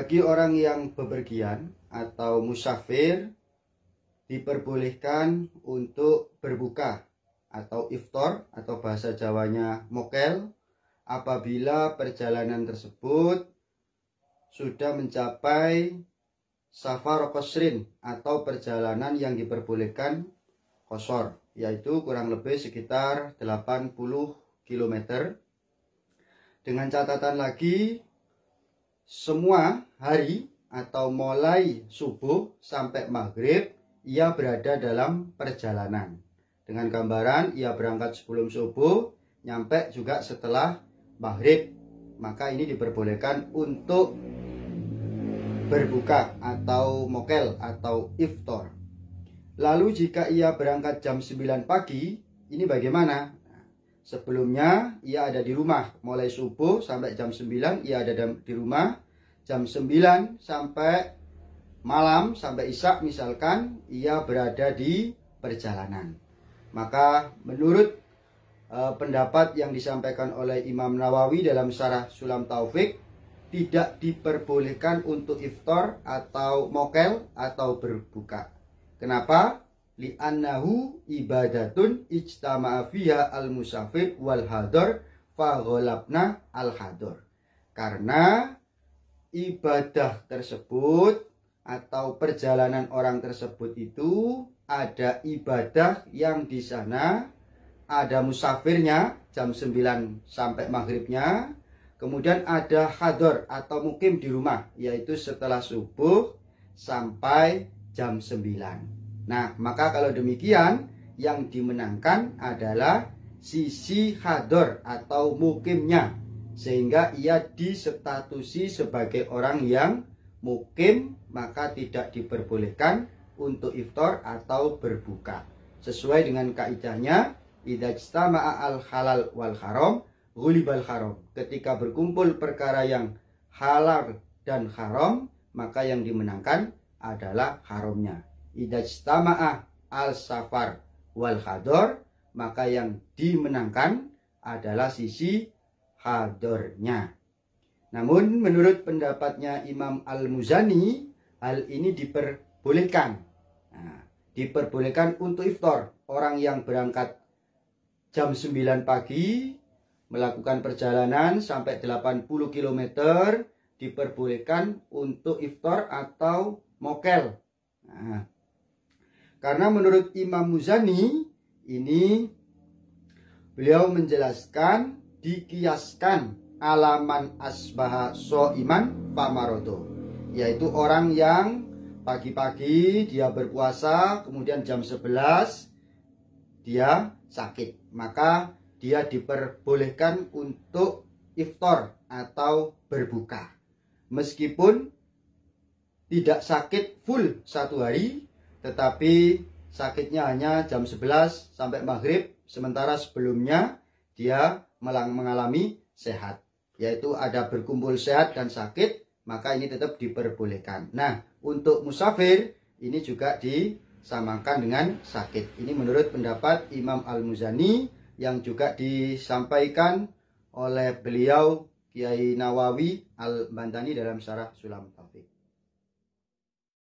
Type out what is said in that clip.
Bagi orang yang bepergian atau musafir diperbolehkan untuk berbuka atau iftar atau bahasa Jawanya mokel apabila perjalanan tersebut sudah mencapai safar qasrin atau perjalanan yang diperbolehkan qasar, yaitu kurang lebih sekitar 80 km. Dengan catatan lagi, semua hari atau mulai subuh sampai maghrib ia berada dalam perjalanan. Dengan gambaran ia berangkat sebelum subuh, nyampe juga setelah maghrib. Maka ini diperbolehkan untuk berbuka atau mokel atau iftar. Lalu jika ia berangkat jam 9 pagi, ini bagaimana? Sebelumnya ia ada di rumah, mulai subuh sampai jam 9 ia ada di rumah, jam 9 sampai malam sampai isya misalkan ia berada di perjalanan. Maka menurut pendapat yang disampaikan oleh Imam Nawawi dalam Syarah Sulam Taufik, tidak diperbolehkan untuk iftar atau mokel atau berbuka. Kenapa? Li'annahu ibadatun ijtama'a fiha al-musafir wal hadar faghalabna al-hadar. Karena ibadah tersebut atau perjalanan orang tersebut itu ada ibadah yang di sana ada musafirnya jam 9 sampai maghribnya, kemudian ada hadar atau mukim di rumah, yaitu setelah subuh sampai jam 9. Nah, maka kalau demikian yang dimenangkan adalah sisi hadar atau mukimnya, sehingga ia disestatusi sebagai orang yang mukim, maka tidak diperbolehkan untuk iftar atau berbuka. Sesuai dengan kaidahnya, idza ijtama'a al-halal wal haram ghulibal haram. Ketika berkumpul perkara yang halal dan haram, maka yang dimenangkan adalah haramnya. Idza ijtama'a al-safar wal hadar, maka yang dimenangkan adalah sisi hadarnya. Namun menurut pendapatnya Imam Al-Muzani, hal ini diperbolehkan. Nah, diperbolehkan untuk iftar. Orang yang berangkat jam 9 pagi melakukan perjalanan sampai 80 km diperbolehkan untuk iftar atau mokel. Nah, karena menurut Imam Muzani ini beliau menjelaskan dikiaskan alaman asbaha so'iman pamarodo, yaitu orang yang pagi-pagi dia berpuasa kemudian jam 11 dia sakit, maka dia diperbolehkan untuk iftar atau berbuka meskipun tidak sakit full satu hari, tetapi sakitnya hanya jam 11 sampai maghrib, sementara sebelumnya dia mengalami sehat, yaitu ada berkumpul sehat dan sakit, maka ini tetap diperbolehkan. Nah, untuk musafir ini juga disamakan dengan sakit. Ini menurut pendapat Imam Al-Muzani yang juga disampaikan oleh beliau Kiai Nawawi Al-Bantani dalam Syarah Sulam.